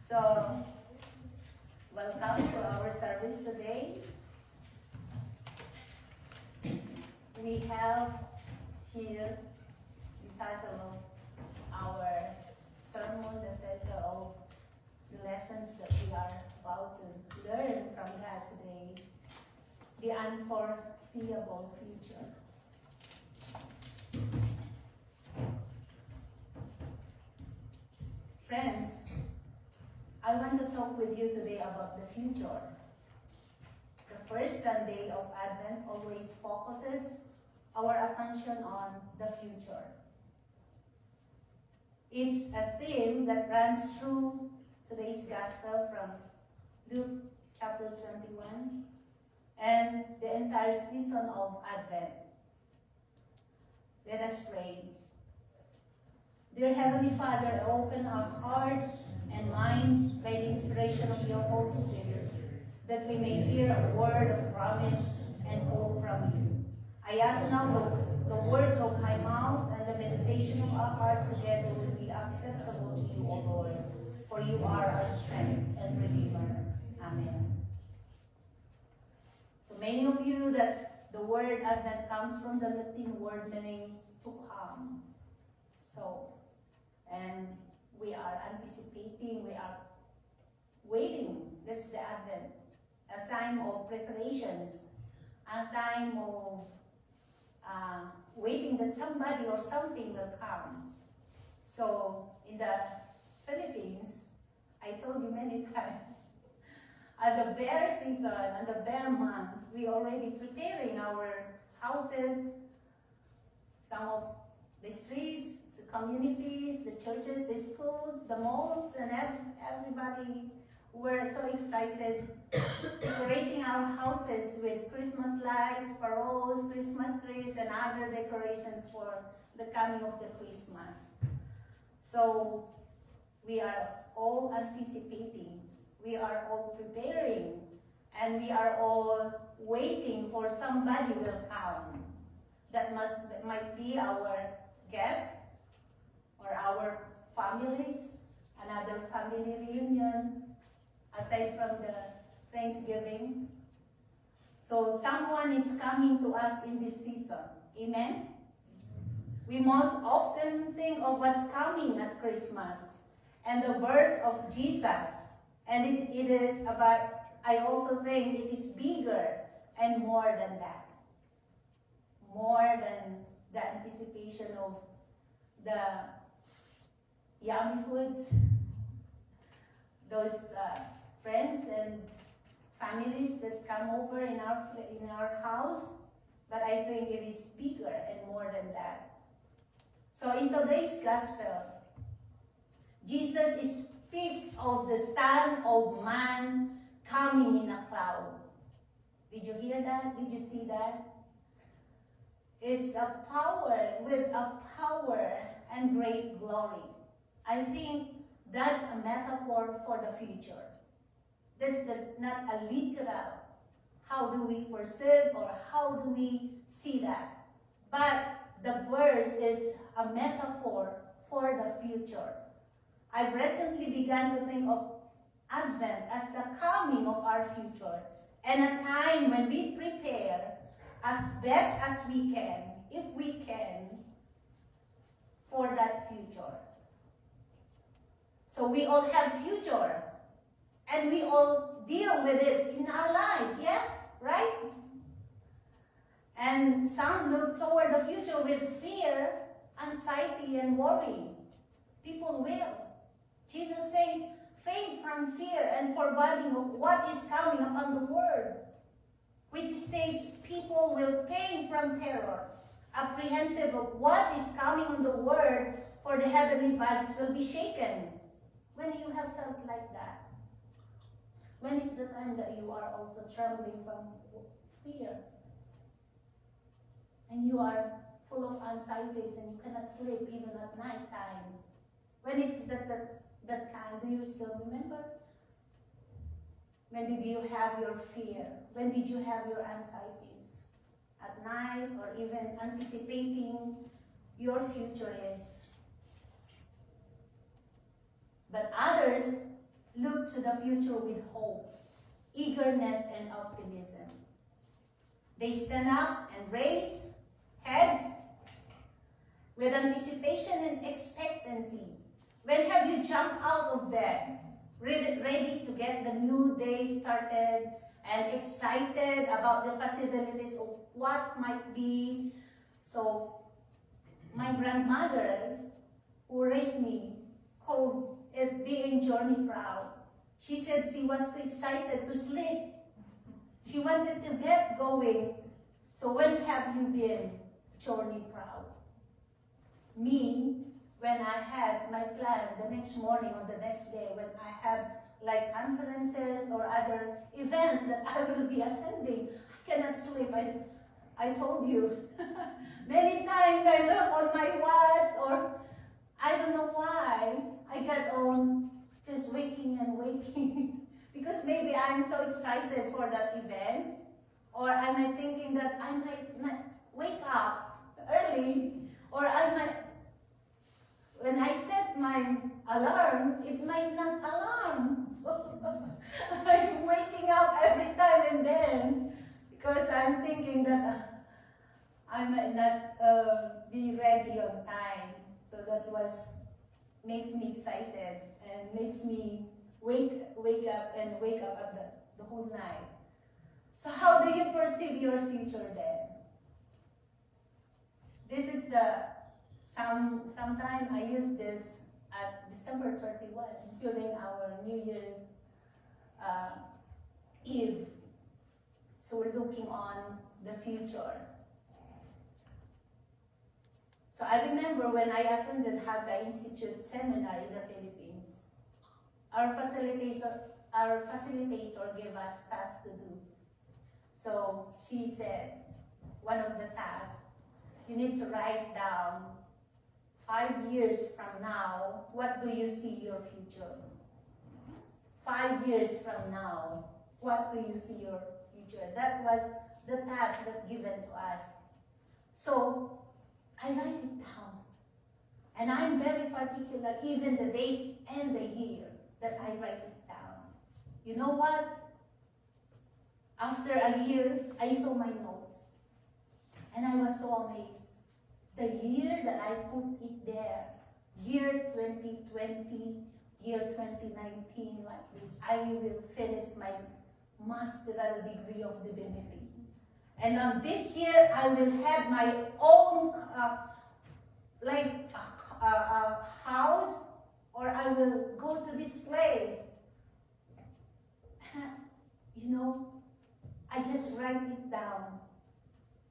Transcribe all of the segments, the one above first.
So, welcome to our service today. We have here the title of our sermon, the title of the lessons that we are about to learn from God today, the unforeseeable future. Friends, I want to talk with you today about the future. The first Sunday of Advent always focuses our attention on the future. It's a theme that runs through today's Gospel from Luke chapter 21 and the entire season of Advent. Let us pray. Dear Heavenly Father, open our hearts and minds by the inspiration of your Holy Spirit, that we may hear a word of promise and hope from you. I ask now the words of my mouth and the meditation of our hearts together will be acceptable to you, O Lord, for you are our strength and Redeemer. Amen. So many of you that the word Advent comes from the Latin word meaning to come. So, and we are anticipating, we are waiting. That's the Advent. A time of preparations, a time of waiting that somebody or something will come. So in the Philippines, I told you many times, at the bear season and the bear month, we already preparing our houses, some of the streets, the communities, the churches, the schools, the malls, and everybody were so excited decorating our houses with Christmas lights, paroles, Christmas trees, and other decorations for the coming of the Christmas. So we are all anticipating, we are all preparing, and we are all waiting for somebody will come. That might be our guest or our families, another family reunion, aside from the Thanksgiving. So someone is coming to us in this season. Amen? We most often think of what's coming at Christmas and the birth of Jesus. And it is about, I also think it is bigger and more than that. More than the anticipation of the yummy foods, those friends and families that come over in our house, but I think it is bigger and more than that. So in today's gospel, Jesus speaks of the Son of Man coming in a cloud. Did you hear that? Did you see that? It's a power with a power and great glory. I think that's a metaphor for the future. That's not a literal, how do we perceive or how do we see that? But the verse is a metaphor for the future. I've recently begun to think of Advent as the coming of our future and a time when we prepare as best as we can, if we can, for that future. So we all have future, and we all deal with it in our lives, yeah? Right? And some look toward the future with fear, anxiety, and worry. People will. Jesus says, faint from fear and foreboding of what is coming upon the world, which states people will pain from terror, apprehensive of what is coming on the world, for the heavenly bodies will be shaken. When you have felt like that? When is the time that you are also trembling from fear? And you are full of anxieties and you cannot sleep even at night time. When is that time? Do you still remember? When did you have your fear? When did you have your anxieties? At night or even anticipating your future is. But others look to the future with hope, eagerness, and optimism. They stand up and raise heads with anticipation and expectancy. When have you jumped out of bed, ready to get the new day started and excited about the possibilities of what might be? So, my grandmother, who raised me, called it being journey proud. She said she was too excited to sleep. She wanted to get going. So when have you been journey proud? Me, when I had my plan the next morning or the next day, when I had like conferences or other events that I will be attending, I cannot sleep. I told you. Many times I look on my watch, or I don't know why, I get on just waking and waking. Because maybe I'm so excited for that event, or am I thinking that I might not wake up early, or I might, when I set my alarm, it might not alarm. I'm waking up every time and then, because I'm thinking that I might not be ready on time. So that makes me excited and makes me wake up at the whole night. So how do you perceive your future then? This is sometime I use this at December 31 during our New Year's Eve. So we're looking on the future. So I remember when I attended Haga Institute seminar in the Philippines, our facilitator gave us tasks to do. So she said, one of the tasks, you need to write down 5 years from now, what do you see your future? 5 years from now, what do you see your future? That was the task that given to us. So I write it down. And I'm very particular, even the date and the year that I write it down. You know what? After a year, I saw my notes. And I was so amazed. The year that I put it there, year 2020, year 2019, like this, I will finish my master's degree of divinity. And on this year, I will have my own house, or I will go to this place. You know, I just write it down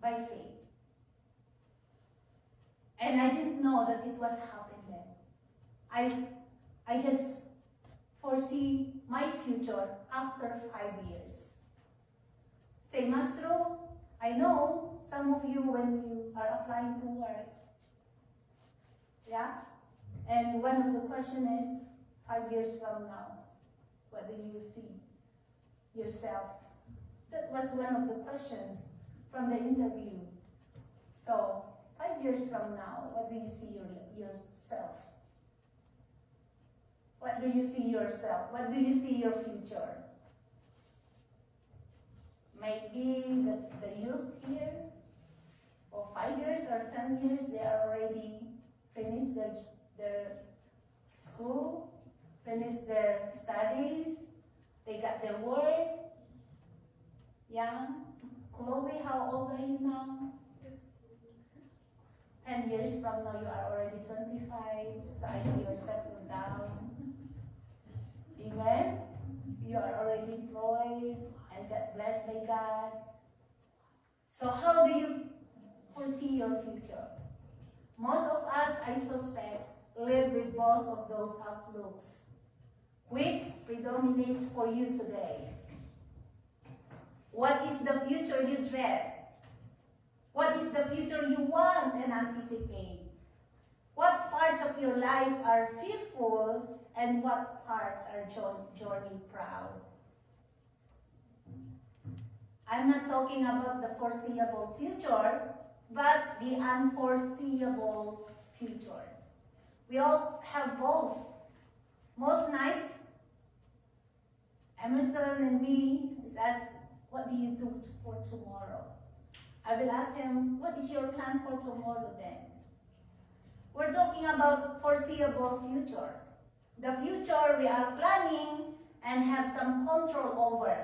by faith. And I didn't know that it was happening. I just foresee my future after 5 years. Say, Mastro, I know some of you when you are applying to work, yeah? And one of the questions is, 5 years from now, what do you see yourself? That was one of the questions from the interview. So, 5 years from now, what do you see yourself? What do you see yourself? What do you see your future? Maybe the youth here, for 5 years or 10 years, they are already finished their school, finished their studies, they got their work. Yeah? Chloe, how old are you now? 10 years from now, you are already 25, so I know you're settled down. Amen? You are already employed and got blessed by God. So how do you foresee your future? Most of us, I suspect, live with both of those outlooks. Which predominates for you today? What is the future you dread? What is the future you want and anticipate? What parts of your life are fearful and what parts are journey proud? I'm not talking about the foreseeable future, but the unforeseeable future. We all have both. Most nights, Emerson and me is asked, what do you do for tomorrow? I will ask him, what is your plan for tomorrow then? We're talking about foreseeable future. The future we are planning and have some control over.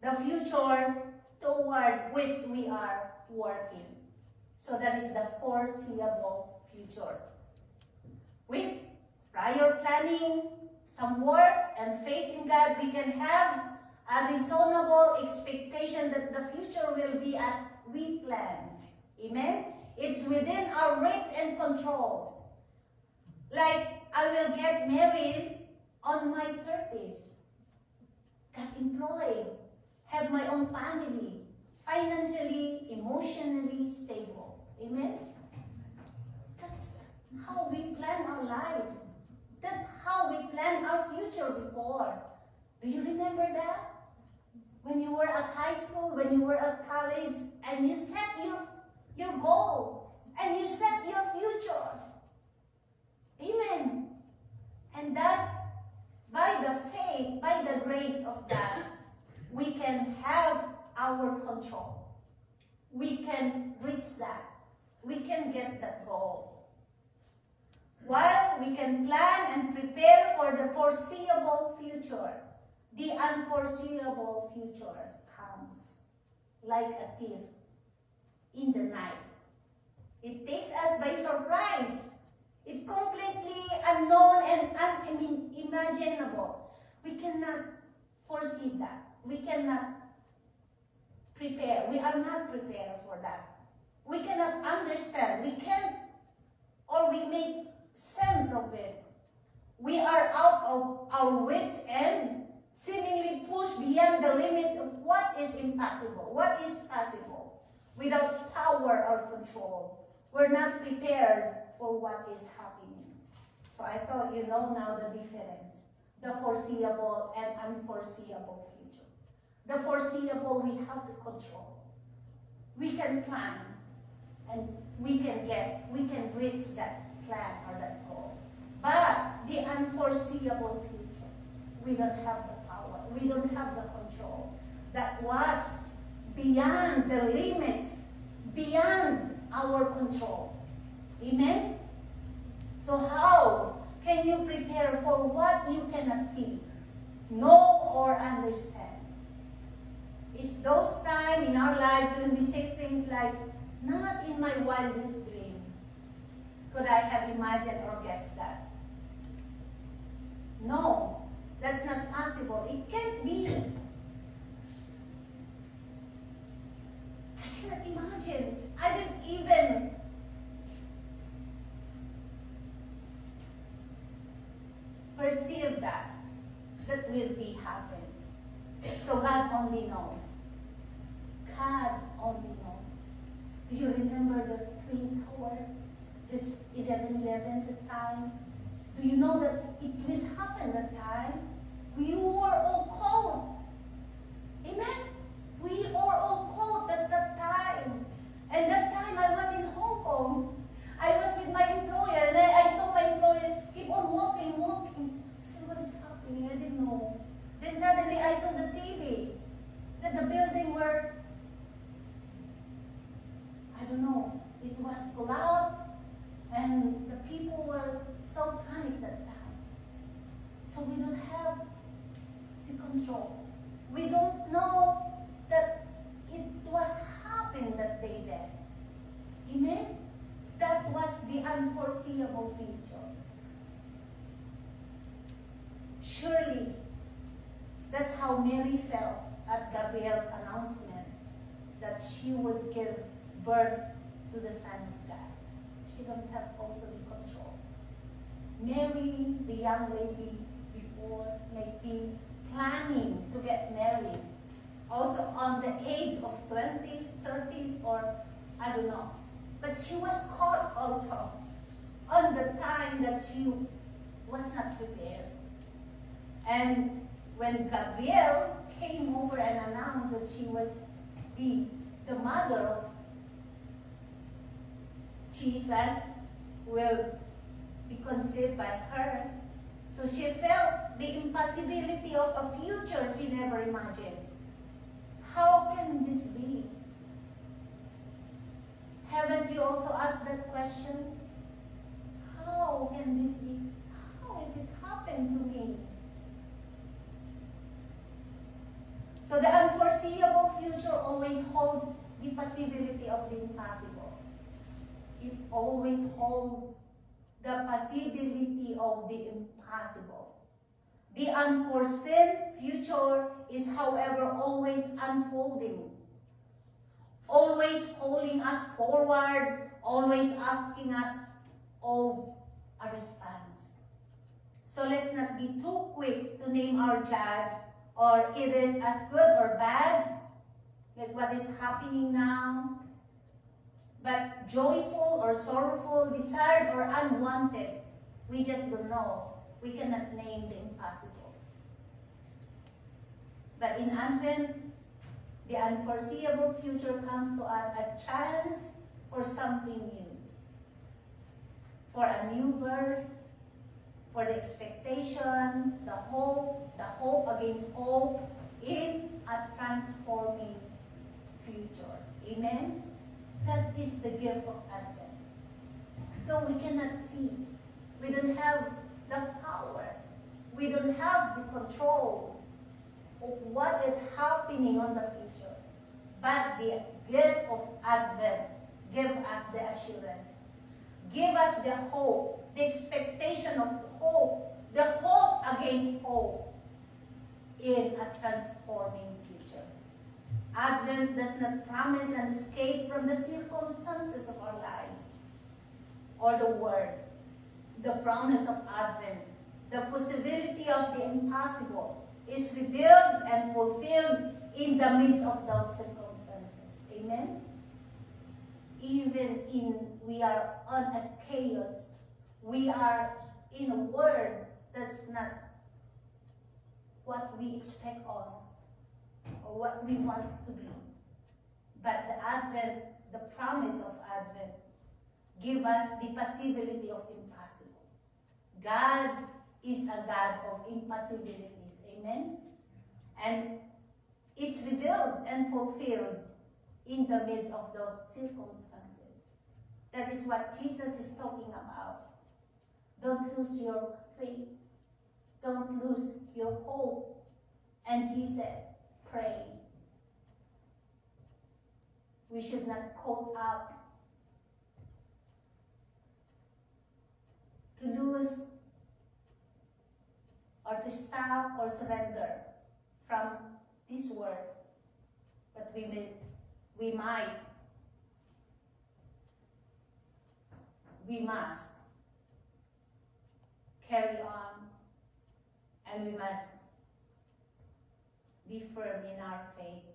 The future toward which we are working. So that is the foreseeable future. With prior planning, some work and faith in God, we can have a reasonable expectation that the future will be as we planned. Amen? It's within our reach and control. Like, I will get married on my 30s. Get employed. Have my own family. Financially, emotionally stable. Amen? That's how we plan our life. That's how we planned our future before. Do you remember that? When you were at high school, when you were at college, and you set your goal, and you set your future. Amen. And that's by the faith, by the grace of God, we can have our control. We can reach that. We can get that goal. While we can plan and prepare for the foreseeable future, the unforeseeable future comes like a thief in the night. It takes us by surprise. It's completely unknown and unimaginable. We cannot foresee that. We cannot prepare. We are not prepared for that. We cannot understand. We can't, or we make sense of it. We are out of our wits and seemingly pushed beyond the limits of what is impossible, what is possible, without power or control. We're not prepared for what is happening. So I thought you know now the difference, the foreseeable and unforeseeable future. The foreseeable we have to control. We can plan and we can reach that plan or that goal. But the unforeseeable future, we don't have the power. We don't have the control. That was beyond the limits, beyond our control. Amen? So how can you prepare for what you cannot see, know, or understand? It's those times in our lives when we say things like, not in my wildest dream could I have imagined or guessed that. No, that's not possible. It can't be. I cannot imagine. I didn't even perceive that will be happening. So God only knows. God only knows. Do you remember the Twin Tower? This 11/11, the time? Do you know that it will happen that time? We were all cold. Amen? We were all cold at that time. And that time I was in Hong Kong. I was with my employer and I saw my employer keep on walking. I said, what is happening? I didn't know. Then suddenly I saw the TV that the building were, I don't know, it was collapsed and the people were so panicked that time. So we don't have the control. We don't know that it was happening that day there. Amen? That was the unforeseeable future. Surely, that's how Mary felt at Gabriel's announcement that she would give birth to the Son of God. She don't have also the control. Mary, the young lady before, may be planning to get married. Also on the age of 20s, 30s, or I don't know. But she was caught also on the time that she was not prepared. And when Gabriel came over and announced that she was the mother of Jesus, will be conceived by her, So she felt the impossibility of a future she never imagined. How can this be? Haven't you also asked that question? How can this be? How did it happen to me? So the unforeseeable future always holds the possibility of the impossible. It always holds the possibility of the impossible. The unforeseen future is, however, always unfolding, always calling us forward, always asking us of a response. So let's not be too quick to name our judge, or it is as good or bad, like what is happening now, but joyful or sorrowful, desired or unwanted, we just don't know. We cannot name the impossible. But in Advent, the unforeseeable future comes to us a chance for something new, for a new birth, for the expectation, the hope against hope in a transforming future. Amen? That is the gift of Advent. Though we cannot see, we don't have the power, we don't have the control of what is happening on the future. But the gift of Advent gives us the assurance, give us the hope, the expectation of hope, the hope against hope in a transforming future. Advent does not promise an escape from the circumstances of our lives or the world. The promise of Advent, the possibility of the impossible, is revealed and fulfilled in the midst of those circumstances. Amen? Even in we are on a chaos, we are in a world that's not what we expect on or what we want it to be. But the Advent, the promise of Advent, give us the possibility of impossible. God is a God of impossibilities. Amen? And it's revealed and fulfilled in the midst of those circumstances. That is what Jesus is talking about. Don't lose your faith. Don't lose your hope. And he said, pray. We should not caught up to lose or to stop or surrender from this world. But we must carry on, and we must be firm in our faith.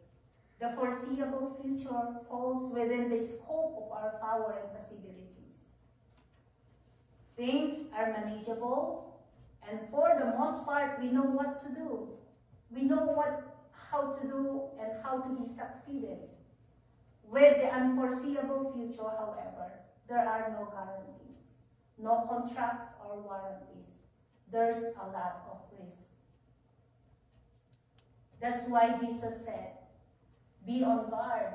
The foreseeable future falls within the scope of our power and possibilities. Things are manageable, and for the most part, we know what to do. We know how to do and how to be succeeded. With the unforeseeable future, however, there are no guarantees, no contracts or warranties. There's a lot of risk. That's why Jesus said, be on guard,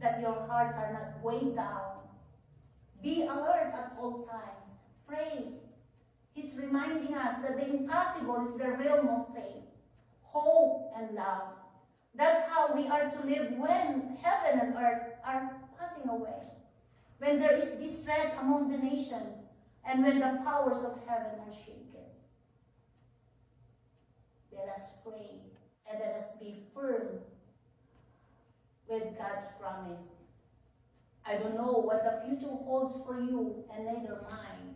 that your hearts are not weighed down. Be alert at all times. Pray. He's reminding us that the impossible is the realm of faith, hope, and love. That's how we are to live when heaven and earth are passing away, when there is distress among the nations, and when the powers of heaven are shaken. Let us pray, and let us be firm with God's promise. I don't know what the future holds for you, and neither mine.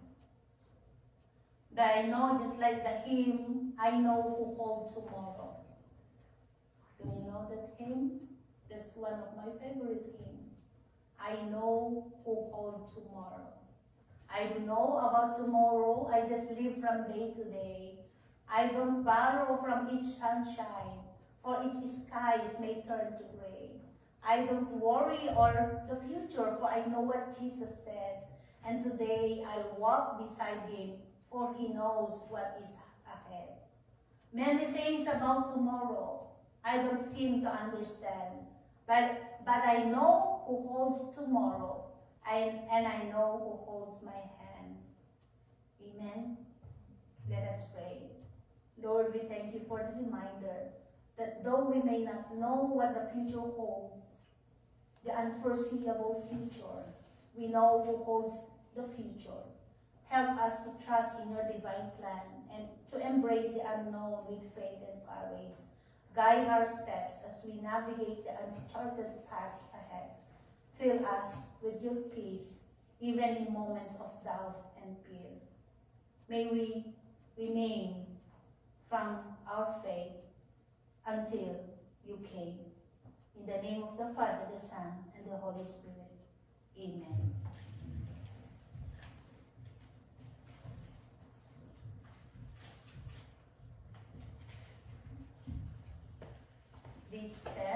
But I know, just like the hymn, I know who holds tomorrow. Do you know that hymn? That's one of my favorite hymns. I know who holds tomorrow. I don't know about tomorrow. I just live from day to day. I don't borrow from each sunshine, for its skies may turn to gray. I don't worry or the future, for I know what Jesus said. And today I'll walk beside him, for he knows what is ahead. Many things about tomorrow I don't seem to understand, but I know who holds tomorrow, and I know who holds my hand. Amen. Let us pray. Lord, we thank you for the reminder that though we may not know what the future holds, the unforeseeable future, we know who holds the future. Help us to trust in your divine plan and to embrace the unknown with faith and courage. Guide our steps as we navigate the uncharted paths ahead. Fill us with your peace, even in moments of doubt and fear. May we remain from our faith until you came. In the name of the Father, the Son, and the Holy Spirit. Amen. Please stand.